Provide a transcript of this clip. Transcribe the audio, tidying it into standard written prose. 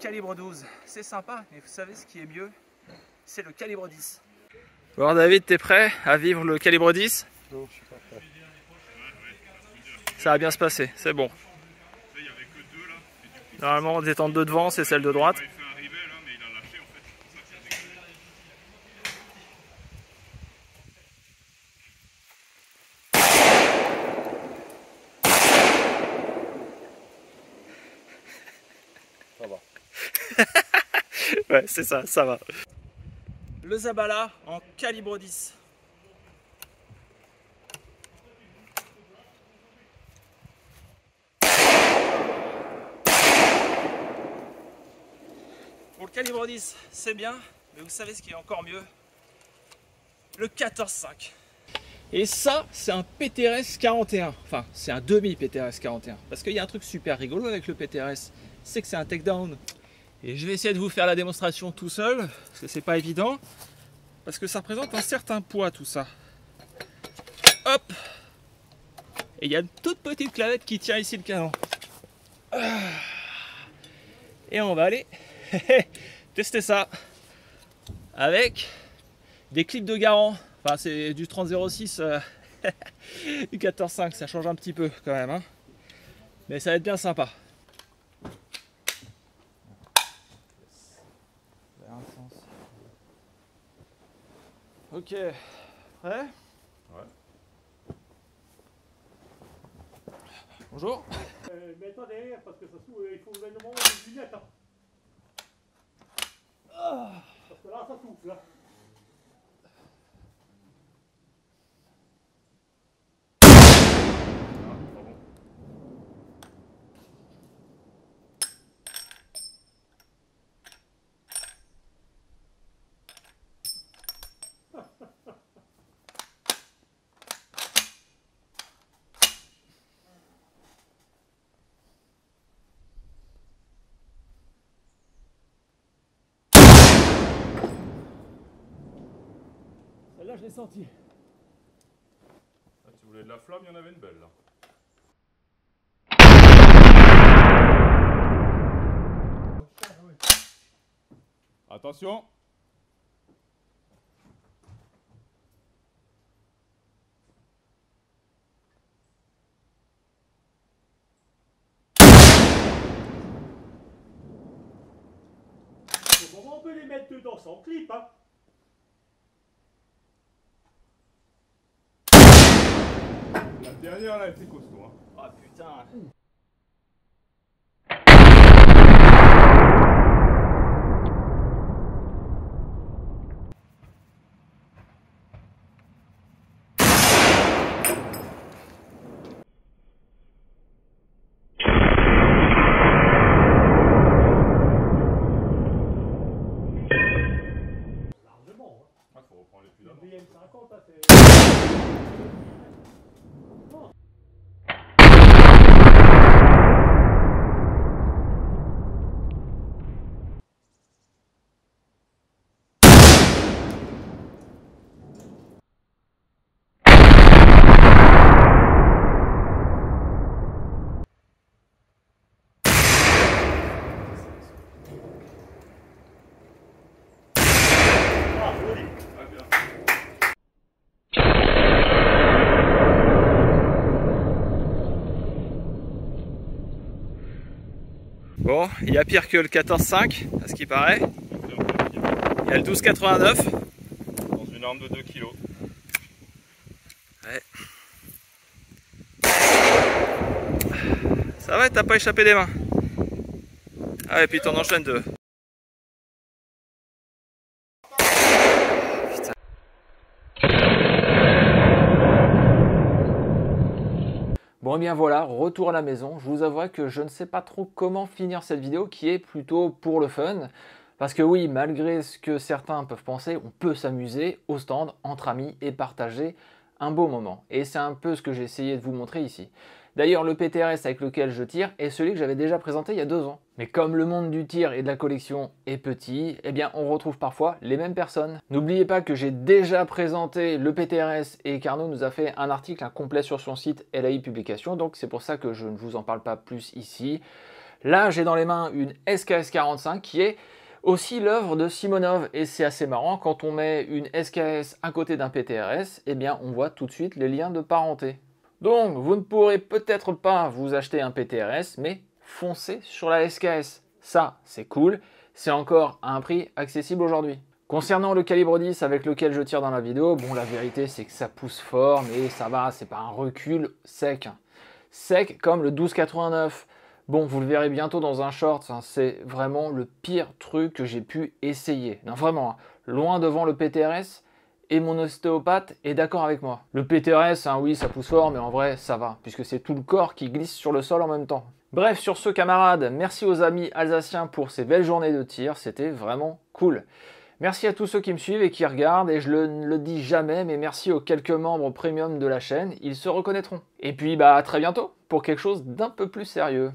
calibre 12. C'est sympa, mais vous savez ce qui est mieux? C'est le calibre 10. Alors David, t'es prêt à vivre le calibre 10? Non, je suis pas prêt. Ça va bien se passer, c'est bon. Normalement, détente de devant, c'est celle de droite. Ça va. Ouais, c'est ça, ça va. Le Zabala en calibre 10. Pour le calibre 10, c'est bien, mais vous savez ce qui est encore mieux? Le 14,5. Et ça, c'est un PTRS 41. Enfin, c'est un demi-PTRS 41. Parce qu'il y a un truc super rigolo avec le PTRS, c'est que c'est un takedown. Et je vais essayer de vous faire la démonstration tout seul, parce que c'est pas évident. Parce que ça représente un certain poids tout ça. Hop! Et il y a une toute petite clavette qui tient ici le canon. Et on va aller tester ça avec des clips de Garand. Enfin, c'est du 3006 du 14,5, ça change un petit peu quand même, hein. Mais ça va être bien sympa. Ok, prêt? Ouais. Bonjour. Mais attendez, parce que ça se trouve, il faut vous demander des lunettes. Hein. Parce que là, ça souffle. Là. Celle-là, je l'ai senti. Ah, tu voulais de la flamme, il y en avait une belle là. Attention! Bon, on peut les mettre dedans sans clip. Hein. La dernière là était costaud. Hein. Ah putain. Largement. Hein. Ah, faut reprendre les plus Le d'avant. BM50, hein, c'est... Ah, joli. Ah, bien. Bon, il y a pire que le 14,5, à ce qui paraît. Il y a le 12,89. Dans une arme de 2 kg. Ouais. Ça va, t'as pas échappé des mains. Ah et puis t'en enchaînes deux. Putain. Bon et bien voilà, retour à la maison. Je vous avouerai que je ne sais pas trop comment finir cette vidéo qui est plutôt pour le fun. Parce que oui, malgré ce que certains peuvent penser, on peut s'amuser au stand entre amis et partager un beau moment. Et c'est un peu ce que j'ai essayé de vous montrer ici. D'ailleurs, le PTRS avec lequel je tire est celui que j'avais déjà présenté il y a 2 ans. Mais comme le monde du tir et de la collection est petit, eh bien on retrouve parfois les mêmes personnes. N'oubliez pas que j'ai déjà présenté le PTRS et qu'Arnaud nous a fait un article complet sur son site LAI Publication, donc c'est pour ça que je ne vous en parle pas plus ici. Là, j'ai dans les mains une SKS 45 qui est aussi l'œuvre de Simonov. Et c'est assez marrant, quand on met une SKS à côté d'un PTRS, eh bien, on voit tout de suite les liens de parenté. Donc, vous ne pourrez peut-être pas vous acheter un PTRS, mais foncez sur la SKS. Ça, c'est cool. C'est encore à un prix accessible aujourd'hui. Concernant le calibre 10 avec lequel je tire dans la vidéo, bon, la vérité, c'est que ça pousse fort, mais ça va, c'est pas un recul sec. Sec comme le 12,89. Bon, vous le verrez bientôt dans un short, hein, c'est vraiment le pire truc que j'ai pu essayer. Non, vraiment, hein, loin devant le PTRS, et mon ostéopathe est d'accord avec moi. Le PTRS, hein, oui, ça pousse fort, mais en vrai, ça va, puisque c'est tout le corps qui glisse sur le sol en même temps. Bref, sur ce, camarades, merci aux amis alsaciens pour ces belles journées de tir, c'était vraiment cool. Merci à tous ceux qui me suivent et qui regardent, et je ne le dis jamais, mais merci aux quelques membres premium de la chaîne, ils se reconnaîtront. Et puis, bah, à très bientôt, pour quelque chose d'un peu plus sérieux.